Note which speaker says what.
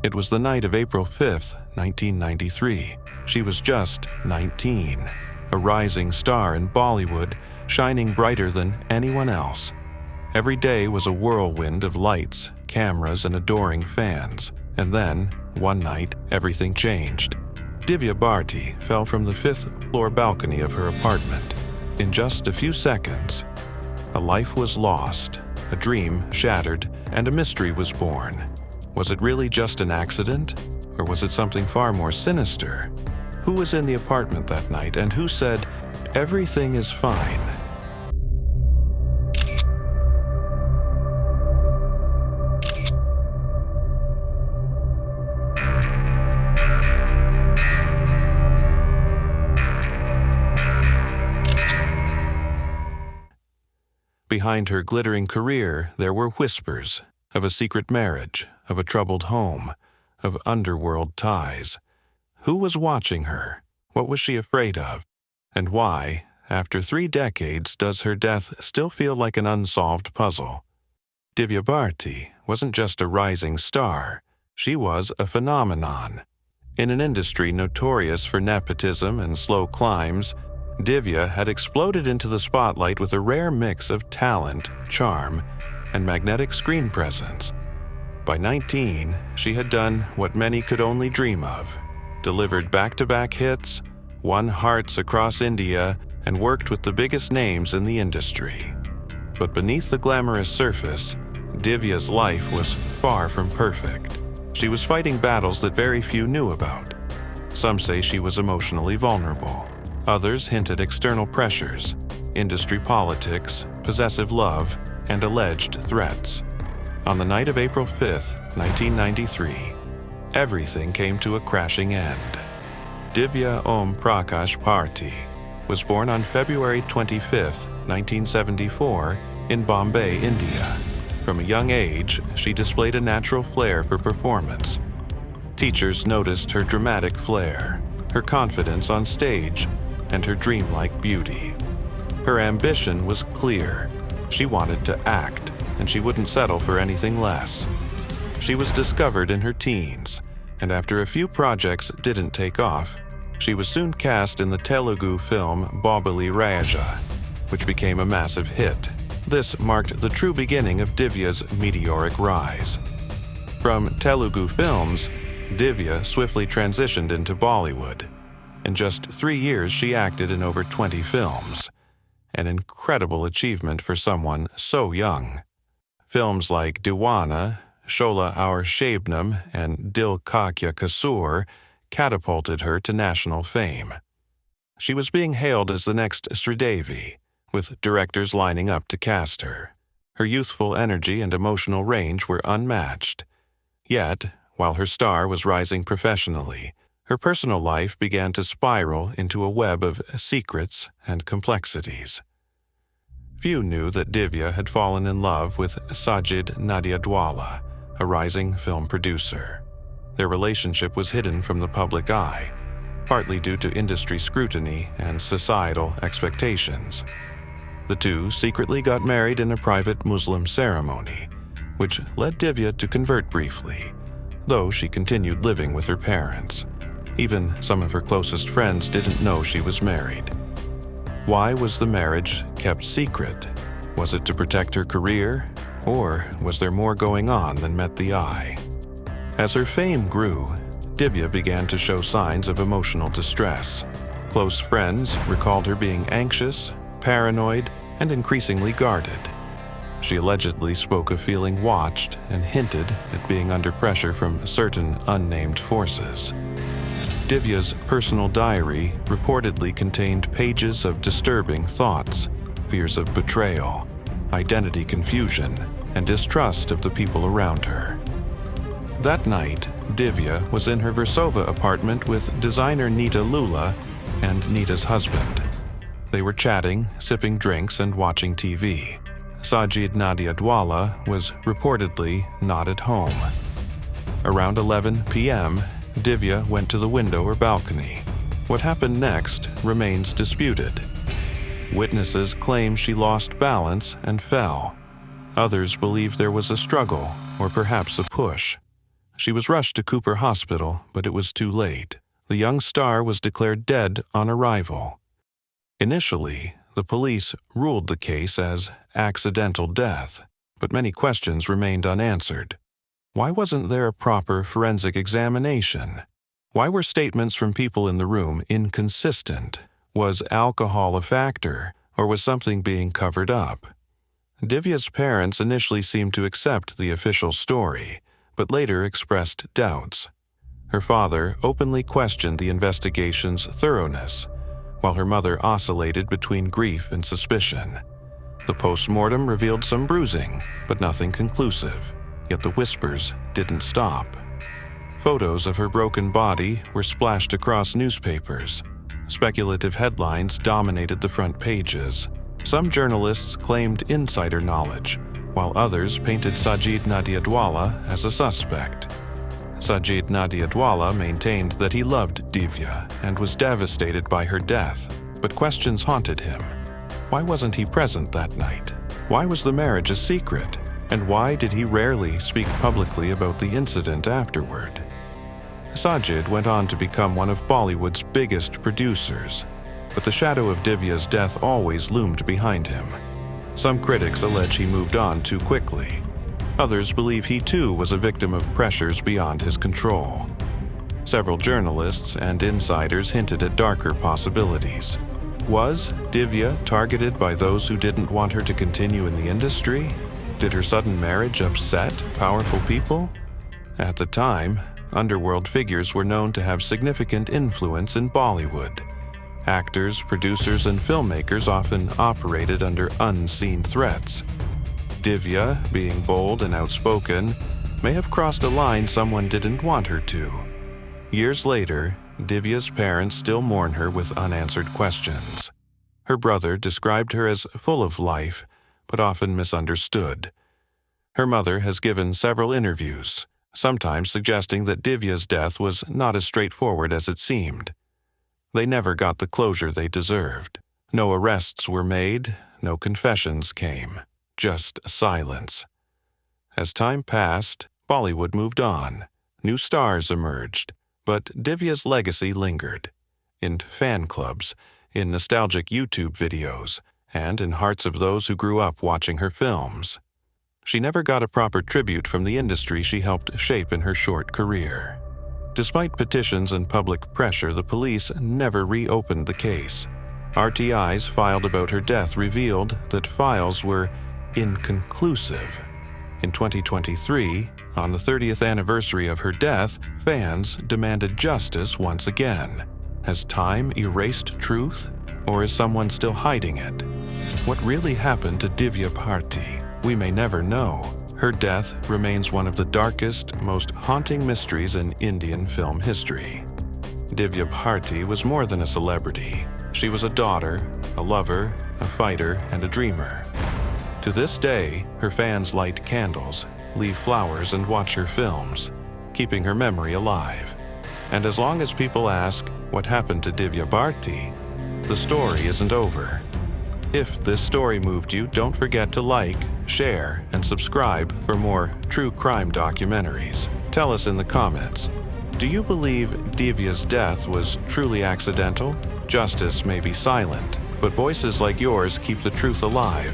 Speaker 1: It was the night of April 5th, 1993. She was just 19, a rising star in Bollywood, shining brighter than anyone else. Every day was a whirlwind of lights, cameras, and adoring fans. And then, one night, everything changed. Divya Bharti fell from the 5th floor balcony of her apartment. In just a few seconds, a life was lost, a dream shattered, and a mystery was born. Was it really just an accident? Or was it something far more sinister? Who was in the apartment that night, and who said, "Everything is fine"? Behind her glittering career, there were whispers of a secret marriage, of a troubled home, of underworld ties. Who was watching her? What was she afraid of? And why, after 3 decades, does her death still feel like an unsolved puzzle? Divya Bharti wasn't just a rising star. She was a phenomenon. In an industry notorious for nepotism and slow climbs, Divya had exploded into the spotlight with a rare mix of talent, charm, and magnetic screen presence. By 19, she had done what many could only dream of: delivered back-to-back hits, won hearts across India, and worked with the biggest names in the industry. But beneath the glamorous surface, Divya's life was far from perfect. She was fighting battles that very few knew about. Some say she was emotionally vulnerable. Others hinted external pressures, industry politics, possessive love, and alleged threats. On the night of April 5th, 1993, everything came to a crashing end. Divya Om Prakash Bharti was born on February 25th, 1974, in Bombay, India. From a young age, she displayed a natural flair for performance. Teachers noticed her dramatic flair, her confidence on stage, and her dreamlike beauty. Her ambition was clear. She wanted to act, and she wouldn't settle for anything less. She was discovered in her teens, and after a few projects didn't take off, she was soon cast in the Telugu film Bahubali Raja, which became a massive hit. This marked the true beginning of Divya's meteoric rise. From Telugu films, Divya swiftly transitioned into Bollywood. In just 3 years, she acted in over 20 films, an incredible achievement for someone so young. Films like Deewana, Shola Aur Shabnam, and Dil Ka Kya Kasoor catapulted her to national fame. She was being hailed as the next Sridevi, with directors lining up to cast her. Her youthful energy and emotional range were unmatched. Yet, while her star was rising professionally, her personal life began to spiral into a web of secrets and complexities. Few knew that Divya had fallen in love with Sajid Nadiadwala, a rising film producer. Their relationship was hidden from the public eye, partly due to industry scrutiny and societal expectations. The two secretly got married in a private Muslim ceremony, which led Divya to convert briefly, though she continued living with her parents. Even some of her closest friends didn't know she was married. Why was the marriage kept secret? Was it to protect her career, or was there more going on than met the eye? As her fame grew, Divya began to show signs of emotional distress. Close friends recalled her being anxious, paranoid, and increasingly guarded. She allegedly spoke of feeling watched and hinted at being under pressure from certain unnamed forces. Divya's personal diary reportedly contained pages of disturbing thoughts, fears of betrayal, identity confusion, and distrust of the people around her. That night, Divya was in her Versova apartment with designer Nita Lula and Nita's husband. They were chatting, sipping drinks, and watching TV. Sajid Nadiadwala was reportedly not at home. Around 11 p.m., Divya went to the window or balcony. What happened next remains disputed. Witnesses claim she lost balance and fell. Others believe there was a struggle or perhaps a push. She was rushed to Cooper Hospital, but it was too late. The young star was declared dead on arrival. Initially, the police ruled the case as accidental death, but many questions remained unanswered. Why wasn't there a proper forensic examination? Why were statements from people in the room inconsistent? Was alcohol a factor, or was something being covered up? Divya's parents initially seemed to accept the official story, but later expressed doubts. Her father openly questioned the investigation's thoroughness, while her mother oscillated between grief and suspicion. The post-mortem revealed some bruising, but nothing conclusive, yet the whispers didn't stop. Photos of her broken body were splashed across newspapers. Speculative headlines dominated the front pages. Some journalists claimed insider knowledge, while others painted Sajid Nadiadwala as a suspect. Sajid Nadiadwala maintained that he loved Divya and was devastated by her death, but questions haunted him. Why wasn't he present that night? Why was the marriage a secret? And why did he rarely speak publicly about the incident afterward? Sajid went on to become one of Bollywood's biggest producers, but the shadow of Divya's death always loomed behind him. Some critics allege he moved on too quickly. Others believe he too was a victim of pressures beyond his control. Several journalists and insiders hinted at darker possibilities. Was Divya targeted by those who didn't want her to continue in the industry? Did her sudden marriage upset powerful people? At the time, underworld figures were known to have significant influence in Bollywood. Actors, producers, and filmmakers often operated under unseen threats. Divya, being bold and outspoken, may have crossed a line someone didn't want her to. Years later, Divya's parents still mourn her with unanswered questions. Her brother described her as full of life, but often misunderstood. Her mother has given several interviews, sometimes suggesting that Divya's death was not as straightforward as it seemed. They never got the closure they deserved. No arrests were made, no confessions came, just silence. As time passed, Bollywood moved on. New stars emerged, but Divya's legacy lingered. In fan clubs, in nostalgic YouTube videos, and in hearts of those who grew up watching her films. She never got a proper tribute from the industry she helped shape in her short career. Despite petitions and public pressure, the police never reopened the case. RTIs filed about her death revealed that files were inconclusive. In 2023, on the 30th anniversary of her death, fans demanded justice once again. Has time erased truth, or is someone still hiding it? What really happened to Divya Bharti? We may never know. Her death remains one of the darkest, most haunting mysteries in Indian film history. Divya Bharti was more than a celebrity. She was a daughter, a lover, a fighter, and a dreamer. To this day, her fans light candles, leave flowers, and watch her films, keeping her memory alive. And as long as people ask, what happened to Divya Bharti? The story isn't over. If this story moved you, don't forget to like, share, and subscribe for more true crime documentaries. Tell us in the comments, do you believe Divya's death was truly accidental? Justice may be silent, but voices like yours keep the truth alive.